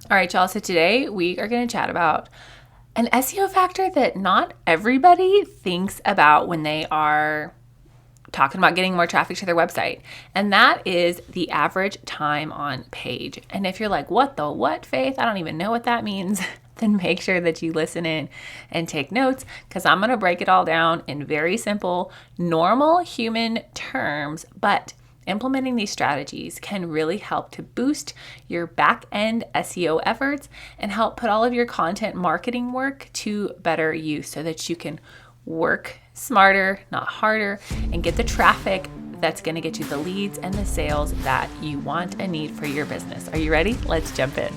All right, y'all. So today we are going to chat about an SEO factor that not everybody thinks about when they are talking about getting more traffic to their website. And that is the average time on page. And if you're like, what, Faith? I don't even know what that means. Then make sure that you listen in and take notes, because I'm going to break it all down in very simple, normal human terms, but implementing these strategies can really help to boost your back-end SEO efforts and help put all of your content marketing work to better use so that you can work smarter, not harder, and get the traffic that's going to get you the leads and the sales that you want and need for your business. Are you ready? Let's jump in.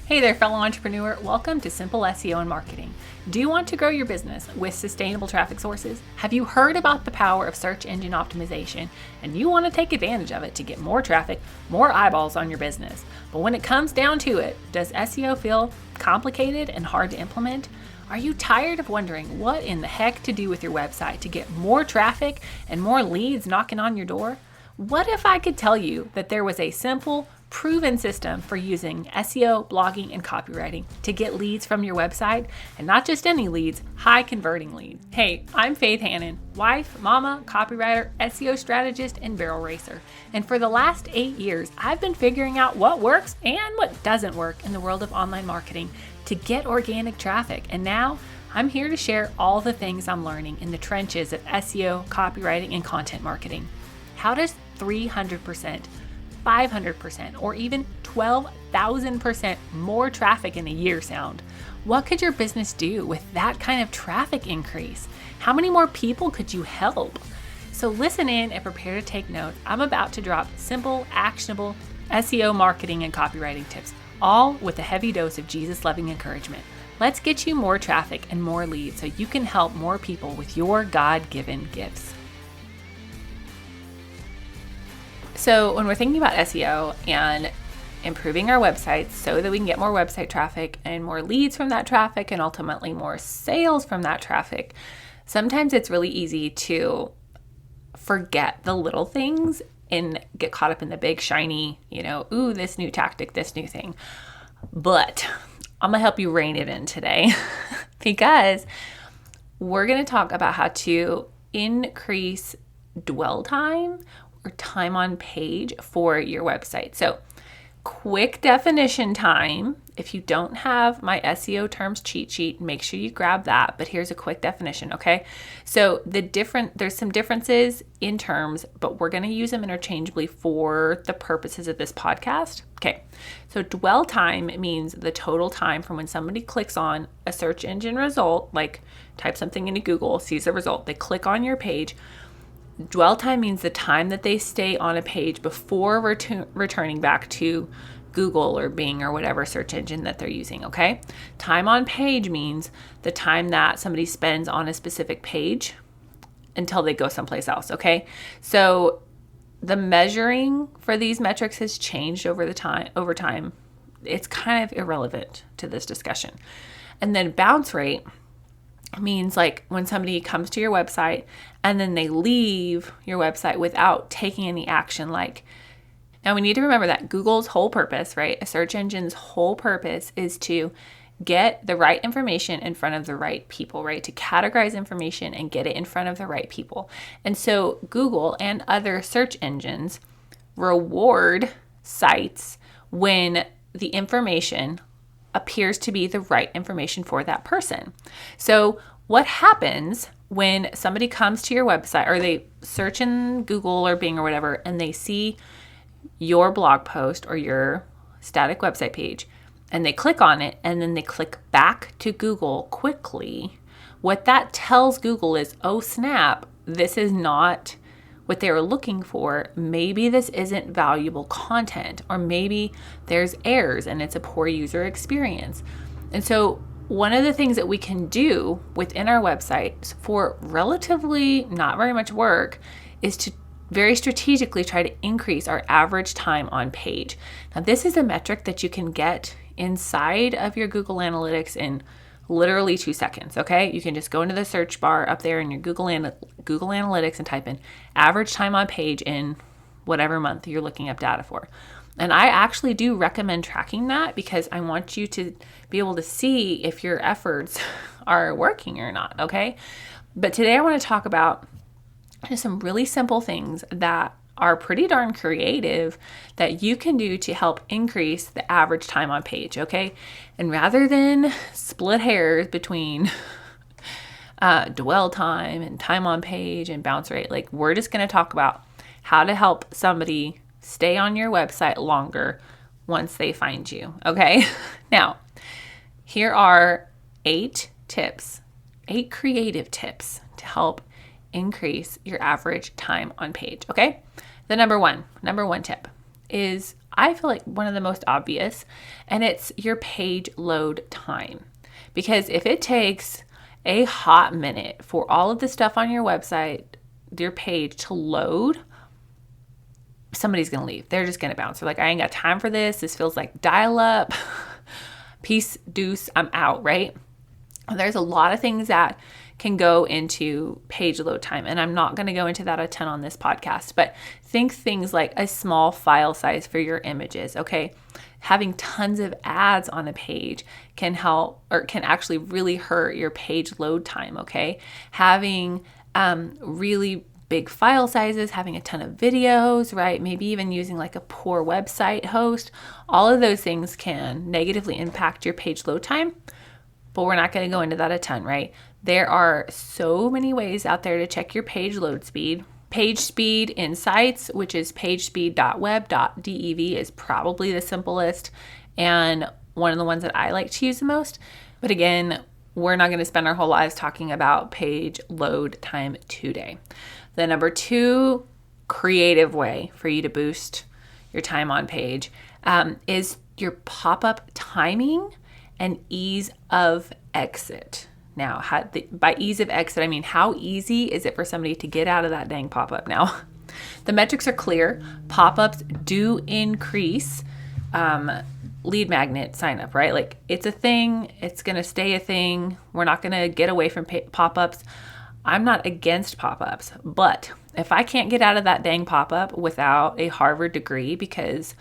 Hey there, fellow entrepreneur. Welcome to Simple SEO and Marketing. Do you want to grow your business with sustainable traffic sources? Have you heard about the power of search engine optimization and you want to take advantage of it to get more traffic, more eyeballs on your business? But when it comes down to it, does SEO feel complicated and hard to implement? Are you tired of wondering what in the heck to do with your website to get more traffic and more leads knocking on your door? What if I could tell you that there was a simple, proven system for using SEO, blogging, and copywriting to get leads from your website, and not just any leads, high converting leads. Hey, I'm Faith Hannon, wife, mama, copywriter, SEO strategist, and barrel racer. And for the last 8 years, I've been figuring out what works and what doesn't work in the world of online marketing to get organic traffic. And now I'm here to share all the things I'm learning in the trenches of SEO, copywriting, and content marketing. How does 300%, 500%, or even 12,000% more traffic in a year sound? What could your business do with that kind of traffic increase? How many more people could you help? So listen in and prepare to take notes. I'm about to drop simple, actionable SEO marketing and copywriting tips, all with a heavy dose of Jesus-loving encouragement. Let's get you more traffic and more leads so you can help more people with your God-given gifts. So when we're thinking about SEO and improving our websites so that we can get more website traffic and more leads from that traffic and ultimately more sales from that traffic, sometimes it's really easy to forget the little things and get caught up in the big shiny, ooh, this new tactic, this new thing. But I'm going to help you rein it in today because we're going to talk about how to increase dwell time or time on page for your website. So quick definition time. If you don't have my SEO terms cheat sheet, make sure you grab that. But here's a quick definition, okay? So there's some differences in terms, but we're going to use them interchangeably for the purposes of this podcast. Okay, so dwell time means the total time from when somebody clicks on a search engine result, like type something into Google, sees the result, they click on your page. Dwell time means the time that they stay on a page before returning back to Google or Bing or whatever search engine that they're using, okay? Time on page means the time that somebody spends on a specific page until they go someplace else, okay? So the measuring for these metrics has changed over time. It's kind of irrelevant to this discussion. And then bounce rate means like when somebody comes to your website and then they leave your website without taking any action. Now we need to remember that Google's whole purpose, right? A search engine's whole purpose is to get the right information in front of the right people, right? To categorize information and get it in front of the right people. And so Google and other search engines reward sites when the information appears to be the right information for that person. So what happens when somebody comes to your website or they search in Google or Bing or whatever and they see your blog post or your static website page and they click on it and then they click back to Google quickly? What that tells Google is, oh snap, this is not what they were looking for. Maybe this isn't valuable content, or maybe there's errors and it's a poor user experience. And so one of the things that we can do within our website for relatively not very much work is to very strategically try to increase our average time on page. Now, this is a metric that you can get inside of your Google Analytics in literally 2 seconds, okay? You can just go into the search bar up there in your Google Analytics and type in average time on page in whatever month you're looking up data for. And I actually do recommend tracking that because I want you to be able to see if your efforts are working or not, okay? But today I want to talk about just some really simple things that are pretty darn creative that you can do to help increase the average time on page, okay? And rather than split hairs between dwell time and time on page and bounce rate, like we're just going to talk about how to help somebody stay on your website longer once they find you, okay? Now, here are 8 creative tips to help increase your average time on page, okay? The number one tip is, I feel like one of the most obvious, and it's your page load time. Because if it takes a hot minute for all of the stuff on your website, your page to load, somebody's going to leave. They're just going to bounce. They're like, I ain't got time for this. This feels like dial up. Peace, deuce, I'm out, right? There's a lot of things that can go into page load time, and I'm not going to go into that a ton on this podcast, but think things like a small file size for your images, okay? Having tons of ads on a page can help, or can actually really hurt your page load time, okay? Having really big file sizes, having a ton of videos, right? Maybe even using like a poor website host. All of those things can negatively impact your page load time, but we're not going to go into that a ton, right? There are so many ways out there to check your page load speed. Page speed in sites, which is pagespeed.web.dev, is probably the simplest and one of the ones that I like to use the most. But again, we're not going to spend our whole lives talking about page load time today. The number 2 creative way for you to boost your time on page is your pop-up timing and ease of exit. Now, by ease of exit, I mean, how easy is it for somebody to get out of that dang pop-up? Now, the metrics are clear. Pop-ups do increase lead magnet sign up, right? Like, it's a thing. It's going to stay a thing. We're not going to get away from pop-ups. I'm not against pop-ups, but if I can't get out of that dang pop-up without a Harvard degree because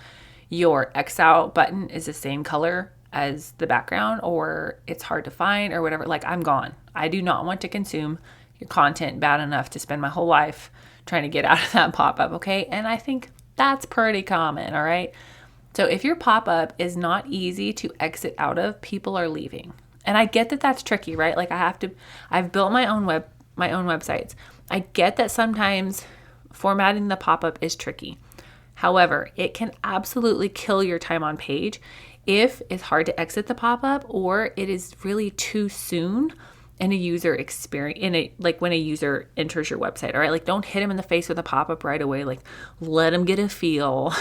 your X out button is the same color as the background, or it's hard to find, or whatever, like, I'm gone. I do not want to consume your content bad enough to spend my whole life trying to get out of that pop-up, okay? And I think that's pretty common, all right? So if your pop-up is not easy to exit out of, people are leaving. And I get that that's tricky, right? Like, I've built my own websites. I get that sometimes formatting the pop-up is tricky. However, it can absolutely kill your time on page if it's hard to exit the pop-up, or it is really too soon in a user experience, like when a user enters your website, all right? Like, don't hit them in the face with a pop-up right away. Like, let them get a feel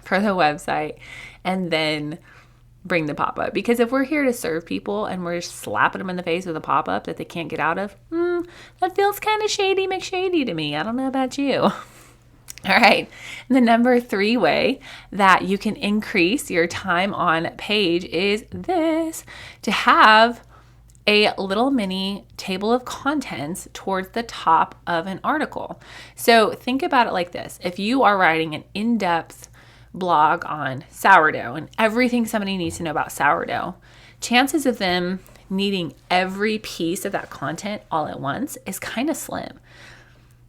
for the website and then bring the pop-up. Because if we're here to serve people and we're slapping them in the face with a pop-up that they can't get out of, that feels kind of shady McShady to me. I don't know about you. All right. The number 3 way that you can increase your time on page is this: to have a little mini table of contents towards the top of an article. So think about it like this. If you are writing an in-depth blog on sourdough and everything somebody needs to know about sourdough, chances of them needing every piece of that content all at once is kind of slim.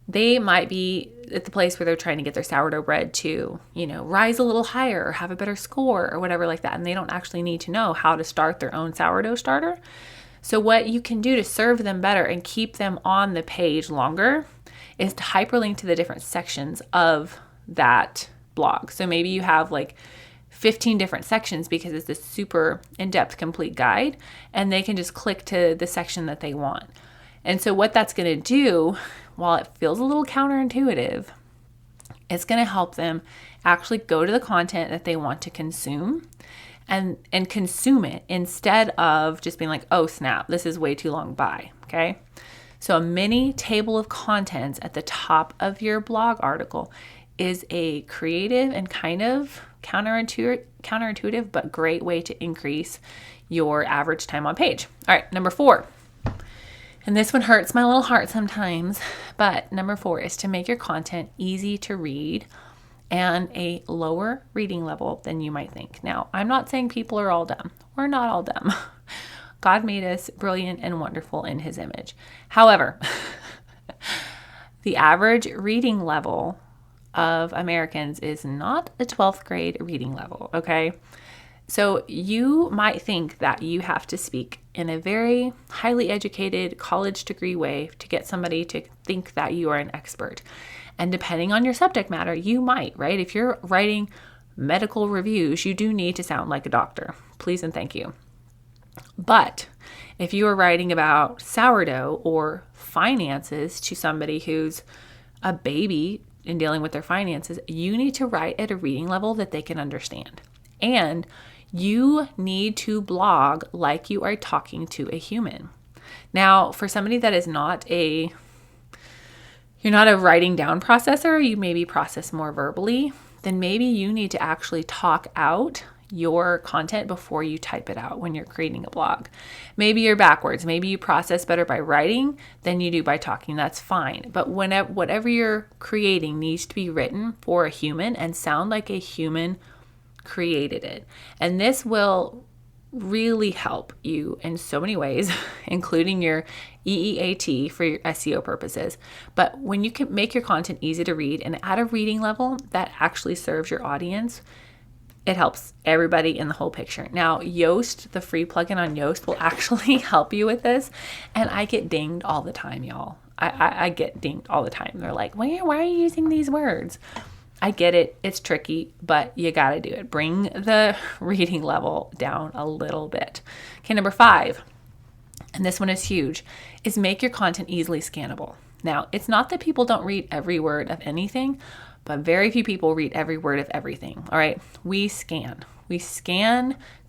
They might be at the place where they're trying to get their sourdough bread to, rise a little higher or have a better score or whatever like that. And they don't actually need to know how to start their own sourdough starter. So what you can do to serve them better and keep them on the page longer is to hyperlink to the different sections of that blog. So maybe you have like 15 different sections because it's this super in-depth complete guide, and they can just click to the section that they want. And so what that's going to do, while it feels a little counterintuitive, it's going to help them actually go to the content that they want to consume and consume it instead of just being like, oh snap, this is way too long, bye, okay? So a mini table of contents at the top of your blog article is a creative and kind of counterintuitive but great way to increase your average time on page. All right, number 4. And this one hurts my little heart sometimes, but number 4 is to make your content easy to read and a lower reading level than you might think. Now, I'm not saying people are all dumb. We're not all dumb. God made us brilliant and wonderful in his image. However, the average reading level of Americans is not a 12th grade reading level, okay? So you might think that you have to speak in a very highly educated college degree way to get somebody to think that you are an expert. And depending on your subject matter, you might, right? If you're writing medical reviews, you do need to sound like a doctor. Please and thank you. But if you are writing about sourdough or finances to somebody who's a baby in dealing with their finances, you need to write at a reading level that they can understand. And you need to blog like you are talking to a human. Now, for somebody that is you're not a writing down processor, you maybe process more verbally, then maybe you need to actually talk out your content before you type it out when you're creating a blog. Maybe you're backwards. Maybe you process better by writing than you do by talking. That's fine. But whatever you're creating needs to be written for a human and sound like a human created it. And this will really help you in so many ways, including your EEAT for your SEO purposes. But when you can make your content easy to read and at a reading level that actually serves your audience, it helps everybody in the whole picture. Now, Yoast, the free plugin on Yoast, will actually help you with this. And I get dinged all the time, y'all. I get dinged all the time. They're like, why are you using these words? I get it. It's tricky, but you got to do it. Bring the reading level down a little bit. Okay, number 5, and this one is huge, is make your content easily scannable. Now, it's not that people don't read every word of anything, but very few people read every word of everything. All right. We scan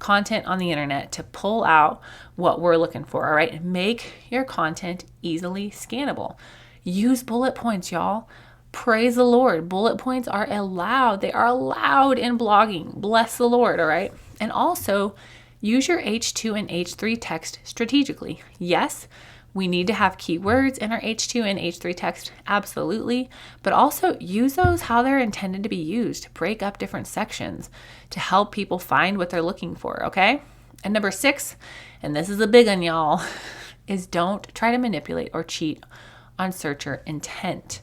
content on the internet to pull out what we're looking for. All right. Make your content easily scannable. Use bullet points, y'all. Praise the Lord. Bullet points are allowed. They are allowed in blogging. Bless the Lord. All right. And also use your H2 and H3 text strategically. Yes, we need to have keywords in our H2 and H3 text, absolutely, but also use those how they're intended to be used, to break up different sections to help people find what they're looking for, okay? And number 6, and this is a big one, y'all, is don't try to manipulate or cheat on searcher intent.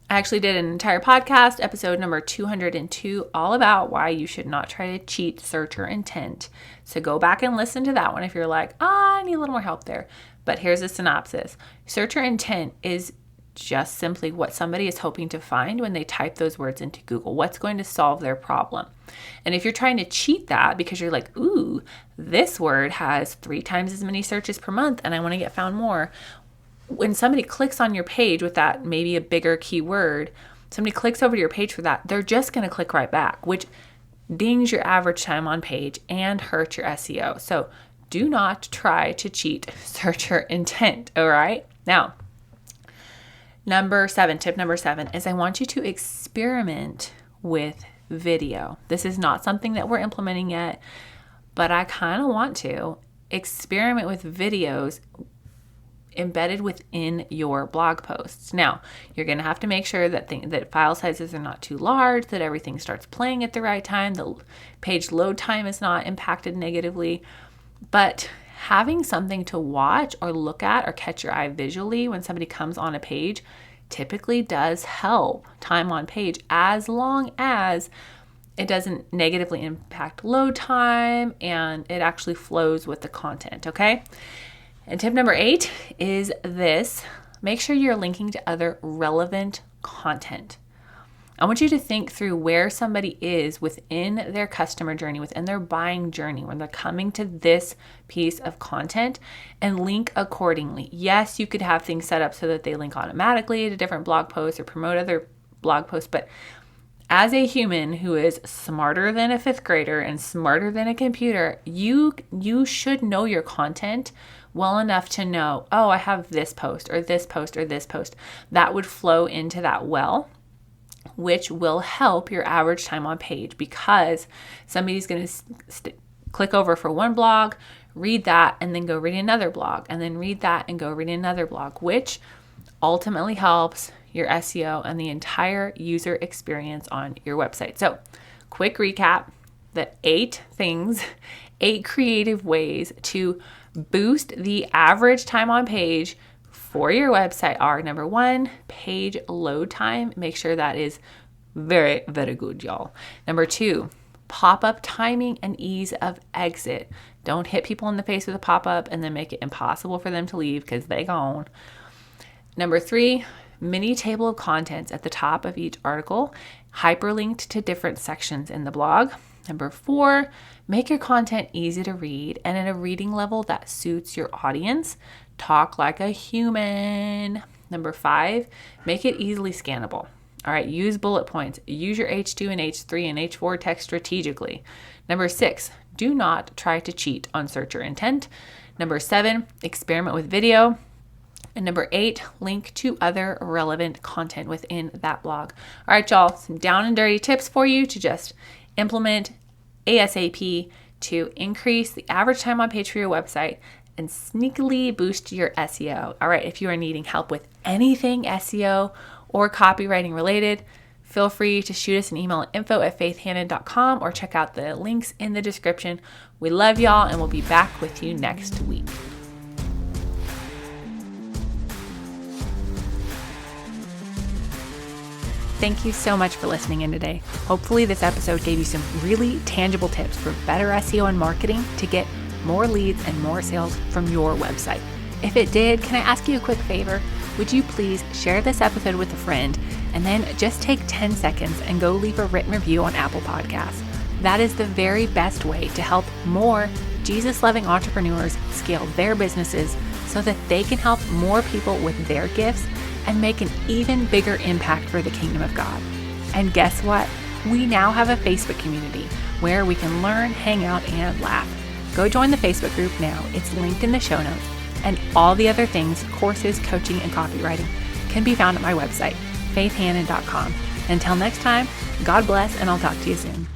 I actually did an entire podcast, episode number 202, all about why you should not try to cheat searcher intent. So go back and listen to that one if you're like, I need a little more help there. But here's a synopsis. Searcher intent is just simply what somebody is hoping to find when they type those words into Google. What's going to solve their problem? And if you're trying to cheat that because you're like, ooh, this word has 3 times as many searches per month and I want to get found more. When somebody clicks on your page with that, maybe a bigger keyword, somebody clicks over to your page for that, they're just going to click right back, which dings your average time on page and hurts your SEO. So do not try to cheat searcher intent, all right? Now, tip number 7 is I want you to experiment with video. This is not something that we're implementing yet, but I kind of want to experiment with videos embedded within your blog posts. Now, you're going to have to make sure that file sizes are not too large, that everything starts playing at the right time, the page load time is not impacted negatively. But having something to watch or look at or catch your eye visually when somebody comes on a page typically does help time on page, as long as it doesn't negatively impact load time and it actually flows with the content, okay? And tip number 8 is this: make sure you're linking to other relevant content. I want you to think through where somebody is within their customer journey, within their buying journey, when they're coming to this piece of content, and link accordingly. Yes, you could have things set up so that they link automatically to different blog posts or promote other blog posts, but as a human who is smarter than a 5th grader and smarter than a computer, you should know your content well enough to know, oh, I have this post or this post or this post. That would flow into that well, which will help your average time on page, because somebody's going to click over for one blog, read that, and then go read another blog, and then read that and go read another blog, which ultimately helps your SEO, and the entire user experience on your website. So, quick recap: the 8 creative ways to boost the average time on page for your website are: number 1, page load time. Make sure that is very, very good, y'all. Number 2, pop-up timing and ease of exit. Don't hit people in the face with a pop-up and then make it impossible for them to leave because they gone. Number 3, mini table of contents at the top of each article, hyperlinked to different sections in the blog. Number 4, make your content easy to read and at a reading level that suits your audience. Talk like a human. Number 5, make it easily scannable. All right, use bullet points. Use your H2 and H3 and H4 text strategically. Number 6, do not try to cheat on searcher intent. Number 7, experiment with video. And number 8, link to other relevant content within that blog. All right, y'all, some down and dirty tips for you to just implement ASAP to increase the average time on page for your website and sneakily boost your SEO. All right, if you are needing help with anything SEO or copywriting related, feel free to shoot us an email at info@faithhannon.com or check out the links in the description. We love y'all, and we'll be back with you next week. Thank you so much for listening in today. Hopefully this episode gave you some really tangible tips for better SEO and marketing to get more leads and more sales from your website. If it did, can I ask you a quick favor? Would you please share this episode with a friend and then just take 10 seconds and go leave a written review on Apple Podcasts. That is the very best way to help more Jesus-loving entrepreneurs scale their businesses so that they can help more people with their gifts and make an even bigger impact for the kingdom of God. And guess what? We now have a Facebook community where we can learn, hang out, and laugh. Go join the Facebook group now. It's linked in the show notes. And all the other things, courses, coaching, and copywriting can be found at my website, faithhannon.com. Until next time, God bless, and I'll talk to you soon.